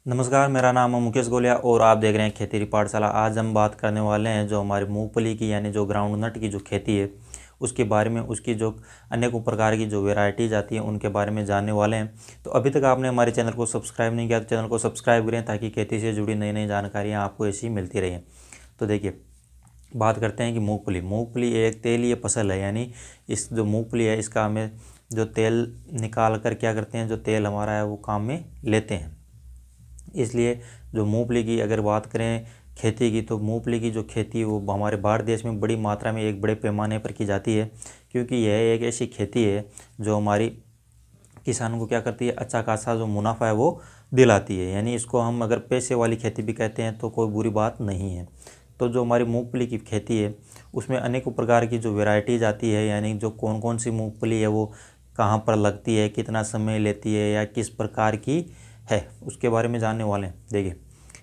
नमस्कार, मेरा नाम है मुकेश गोलिया और आप देख रहे हैं खेती पाठशाला। आज हम बात करने वाले हैं जो हमारी मूंगफली की यानी जो ग्राउंड नट की जो खेती है उसके बारे में, उसकी जो अनेकों प्रकार की जो वेराइटीज़ आती हैं उनके बारे में जानने वाले हैं। तो अभी तक आपने हमारे चैनल को सब्सक्राइब नहीं किया तो चैनल को सब्सक्राइब करें ताकि खेती से जुड़ी नई नई जानकारियाँ आपको ऐसी मिलती रहें। तो देखिए, बात करते हैं कि मूँगफली मूँगफली एक तेलीय फसल है। यानी इस जो मूँगफली है इसका हमें जो तेल निकाल कर क्या करते हैं, जो तेल हमारा है वो काम में लेते हैं। इसलिए जो मूंगफली की अगर बात करें खेती की, तो मूंगफली की जो खेती वो हमारे भारत देश में बड़ी मात्रा में एक बड़े पैमाने पर की जाती है, क्योंकि यह एक ऐसी खेती है जो हमारी किसानों को क्या करती है, अच्छा खासा जो मुनाफा है वो दिलाती है। यानी इसको हम अगर पैसे वाली खेती भी कहते हैं तो कोई बुरी बात नहीं है। तो जो हमारी मूंगफली की खेती है उसमें अनेकों प्रकार की जो वेराइटीज़ आती है, यानी जो कौन कौन सी मूंगफली है वो कहाँ पर लगती है, कितना समय लेती है या किस प्रकार की है, उसके बारे में जानने वाले हैं। देखिए,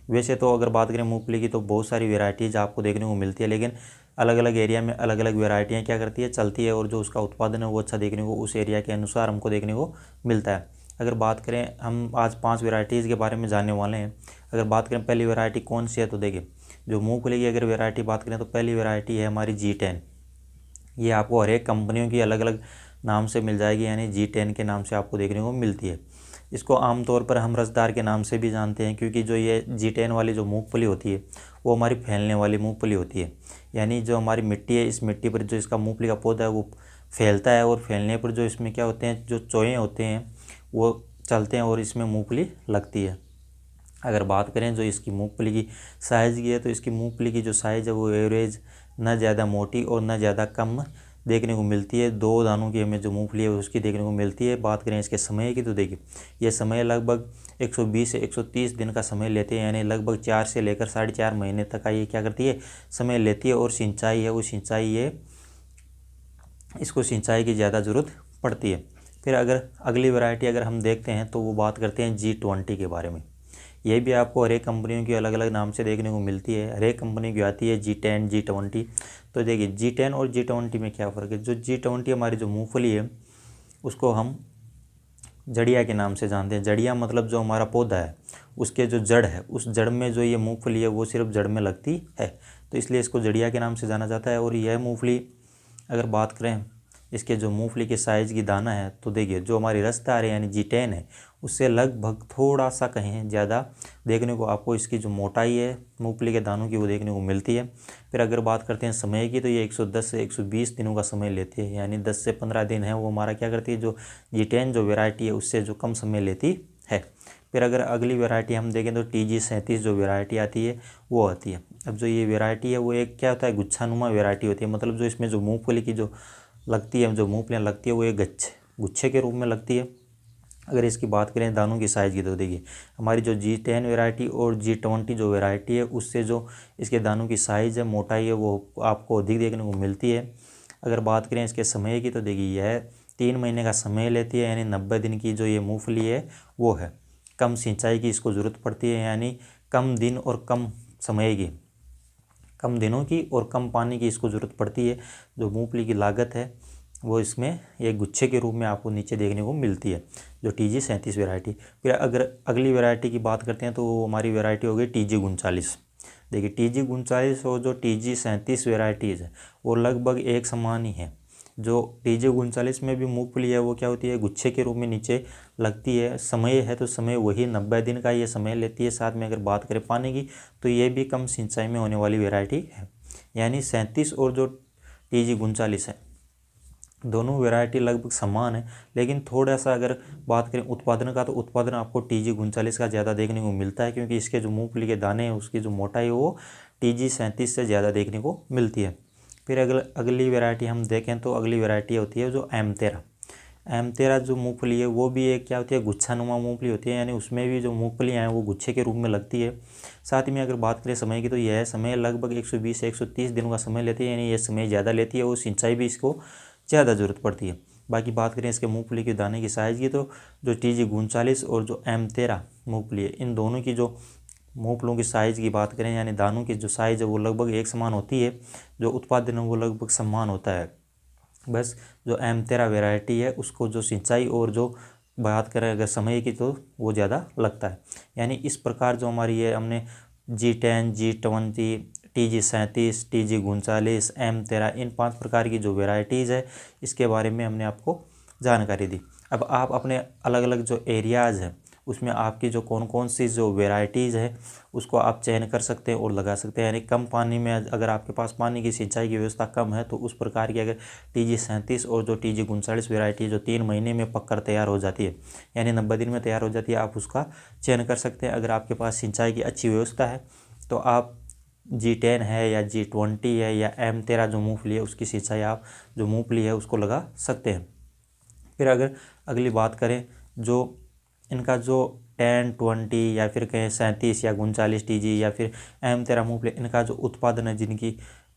वैसे तो अगर बात करें मूंगफली की तो बहुत सारी वेराइटीज़ आपको देखने को मिलती है, लेकिन अलग अलग एरिया में अलग अलग वेराइटियाँ क्या करती है, चलती है, और जो उसका उत्पादन है वो अच्छा देखने को उस एरिया के अनुसार हमको देखने को मिलता है। अगर बात करें, हम आज 5 वेराइटीज़ के बारे में जानने वाले हैं। अगर बात करें पहली वेराइटी कौन सी है, तो देखिए, जो मूंगफली की अगर वेराइटी बात करें तो पहली वेराइटी है हमारी G10। ये आपको हर एक कंपनियों की अलग अलग नाम से मिल जाएगी, यानी G10 के नाम से आपको देखने को मिलती है। इसको आमतौर पर हम रसदार के नाम से भी जानते हैं, क्योंकि जो ये G10 वाली जो मूंगफली होती है वो हमारी फैलने वाली मूंगफली होती है। यानी जो हमारी मिट्टी है, इस मिट्टी पर जो इसका मूंगफली का पौधा है वो फैलता है, और फैलने पर जो इसमें क्या होते हैं, जो चोए होते हैं वो चलते हैं और इसमें मूंगफली लगती है। अगर बात करें जो इसकी मूंगफली की साइज़ की है, तो इसकी मूंगफली की जो साइज़ है वो एवरेज ना ज़्यादा मोटी और ना ज़्यादा कम देखने को मिलती है। 2 दानों की हमें जो मूंगफली है उसकी देखने को मिलती है। बात करें इसके समय की, तो देखिए, ये समय लगभग 120 से 130 दिन का समय लेते हैं, यानी लगभग 4 से लेकर 4.5 महीने तक का ये क्या करती है, समय लेती है। और सिंचाई है वो सिंचाई है, इसको सिंचाई की ज़्यादा ज़रूरत पड़ती है। फिर अगर अगली वैरायटी अगर हम देखते हैं तो वो बात करते हैं G20 के बारे में। ये भी आपको हर एक कंपनियों की अलग अलग नाम से देखने को मिलती है। हर एक कंपनी की आती है G10 G20। तो देखिए, G10 और G20 में क्या फ़र्क है। जो G20 हमारी जो मूंगफली है उसको हम जड़िया के नाम से जानते हैं। जड़िया मतलब जो हमारा पौधा है उसके जो जड़ है, उस जड़ में जो ये मूंगफली है वो सिर्फ जड़ में लगती है, तो इसलिए इसको जड़िया के नाम से जाना जाता है। और यह मूंगफली अगर बात करें इसके जो मूंगफली के साइज़ की दाना है, तो देखिए, जो हमारी रसदार है यानी G10 है उससे लगभग थोड़ा सा कहीं ज़्यादा देखने को आपको इसकी जो मोटाई है मूंगफली के दानों की वो देखने को मिलती है। फिर अगर बात करते हैं समय की, तो ये 110 से 120 दिनों का समय लेती है, यानी 10 से 15 दिन है वो हमारा क्या करती है, जो G10 जो वेराइटी है उससे जो कम समय लेती है। फिर अगर अगली वेराइटी हम देखें तो TG37 जो वेराइटी आती है वो आती है। अब जो ये वेराइटी है वो एक क्या होता है, गुच्छानुमा वेराइटी होती है। मतलब जो इसमें जो मूंगफली की जो लगती है, जो मूंगफलियाँ लगती है वो एक गुच्छे के रूप में लगती है। अगर इसकी बात करें दानों की साइज़ की, तो देखिए, हमारी जो G10 वेराइटी और G20 जो वेराइटी है उससे जो इसके दानों की साइज़ है, मोटाई है, वो आपको अधिक देखने को मिलती है। अगर बात करें इसके समय की, तो देखिए, यह 3 महीने का समय लेती है, यानी 90 दिन की जो ये मूंगफली है वो है। कम सिंचाई की इसको ज़रूरत पड़ती है, यानी कम दिन और कम समय की, कम दिनों की और कम पानी की इसको ज़रूरत पड़ती है। जो मूंगफली की लागत है वो इसमें एक गुच्छे के रूप में आपको नीचे देखने को मिलती है, जो TG37 वेराइटी। फिर अगर अगली वेराइटी की बात करते हैं तो वो हमारी वेराइटी हो गई TG39। देखिए, TG39 और जो TG37 वेराइटीज़ है वो लगभग एक समान ही है। जो TG39 में भी मूंगफली है वो क्या होती है, गुच्छे के रूप में नीचे लगती है। समय है तो समय वही 90 दिन का ये समय लेती है। साथ में अगर बात करें पानी की, तो ये भी कम सिंचाई में होने वाली वेराइटी है। यानी 37 और जो TG39 है, दोनों वैरायटी लगभग समान है। लेकिन थोड़ा सा अगर बात करें उत्पादन का, तो उत्पादन आपको TG39 का ज़्यादा देखने को मिलता है, क्योंकि इसके जो मूंगफली के दाने हैं उसकी जो मोटाई है वो TG37 से ज़्यादा देखने को मिलती है। फिर अगली वैरायटी हम देखें तो अगली वैरायटी होती है जो M13 जो मूंगफली है वो भी एक क्या होती है, गुच्छानुमा मूंगफली होती है। यानी उसमें भी जो मूंगफलियाँ हैं वो गुच्छे के रूप में लगती है। साथ में अगर बात करें समय की, तो यह समय लगभग 120 से 130 दिनों का समय लेती है, यानी ये समय ज़्यादा लेती है और सिंचाई भी इसको ज़्यादा ज़रूरत पड़ती है। बाकी बात करें इसके मूंगफली के दाने की साइज़ की, तो जो TG39 और जो M13 मूंगफली है, इन दोनों की जो मूंगफलियों की साइज़ की बात करें, यानी दानों की जो साइज़ है वो लगभग एक समान होती है। जो उत्पादन है वो लगभग समान होता है। बस जो M13 वेराइटी है उसको जो सिंचाई और जो बात करें अगर समय की तो वो ज़्यादा लगता है। यानी इस प्रकार जो हमारी है हमने G10, G20, TG37, TG39, M13 इन 5 प्रकार की जो वेराइटीज़ है इसके बारे में हमने आपको जानकारी दी। अब आप अपने अलग अलग जो एरियाज़ हैं उसमें आपकी जो कौन कौन सी जो वेराइटीज़ है उसको आप चयन कर सकते हैं और लगा सकते हैं। यानी कम पानी में अगर आपके पास पानी की सिंचाई की व्यवस्था कम है तो उस प्रकार की अगर TG37 और जो TG39 वेराइटी है जो 3 महीने में पककर तैयार हो जाती है, यानी 90 दिन में तैयार हो जाती है, आप उसका चयन कर सकते हैं। अगर आपके पास सिंचाई की अच्छी व्यवस्था है तो आप G10 है या G20 है या M13 जो मूँगफली है उसकी सिंचाई आप जो मूँगफली है उसको लगा सकते हैं। फिर अगर अगली बात करें जो इनका जो 10, 20 या फिर कहें 37 या 39 TG या फिर M13 मूँगफली, इनका जो उत्पादन है जिनकी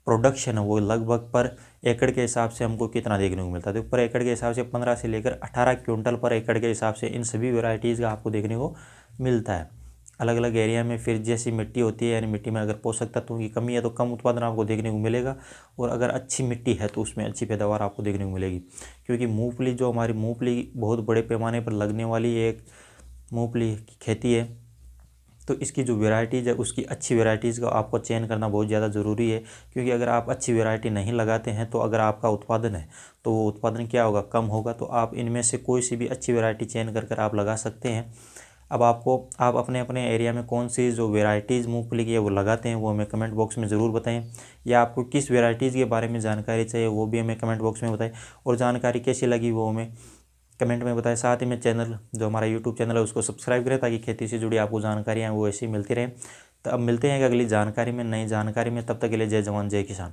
प्रोडक्शन है वो लगभग पर एकड़ के हिसाब से हमको कितना देखने को मिलता है, तो पर एकड़ के हिसाब से 15 से लेकर 18 क्विंटल पर एकड़ के हिसाब से इन सभी वेराइटीज़ का आपको देखने को मिलता है अलग अलग एरिया में। फिर जैसी मिट्टी होती है, यानी मिट्टी में अगर पोषक तत्वों की कमी है तो कम उत्पादन आपको देखने को मिलेगा, और अगर अच्छी मिट्टी है तो उसमें अच्छी पैदावार आपको देखने को मिलेगी। क्योंकि मूँगफली जो हमारी मूँगफली बहुत बड़े पैमाने पर लगने वाली एक मूँगफली की खेती है, तो इसकी जो वेराइटीज़ है उसकी अच्छी वेराइटीज़ का आपको चयन करना बहुत ज़्यादा ज़रूरी है। क्योंकि अगर आप अच्छी वेराइटी नहीं लगाते हैं तो अगर आपका उत्पादन है तो वो उत्पादन क्या होगा, कम होगा। तो आप इनमें से कोई सी भी अच्छी वेराइटी चयन कर आप लगा सकते हैं। अब आप अपने अपने एरिया में कौन सी जो वेराइटीज़ मूँगफली की है वो लगाते हैं वो हमें कमेंट बॉक्स में ज़रूर बताएं, या आपको किस वेराइटीज़ के बारे में जानकारी चाहिए वो भी हमें कमेंट बॉक्स में बताएं, और जानकारी कैसी लगी वो हमें कमेंट में बताएं। साथ ही में चैनल जो हमारा यूट्यूब चैनल है उसको सब्सक्राइब करें ताकि खेती से जुड़ी आपको जानकारियाँ वो ऐसी मिलती रहें। तो अब मिलते हैं अगली जानकारी में, नई जानकारी में, तब तक के लिए जय जवान जय किसान।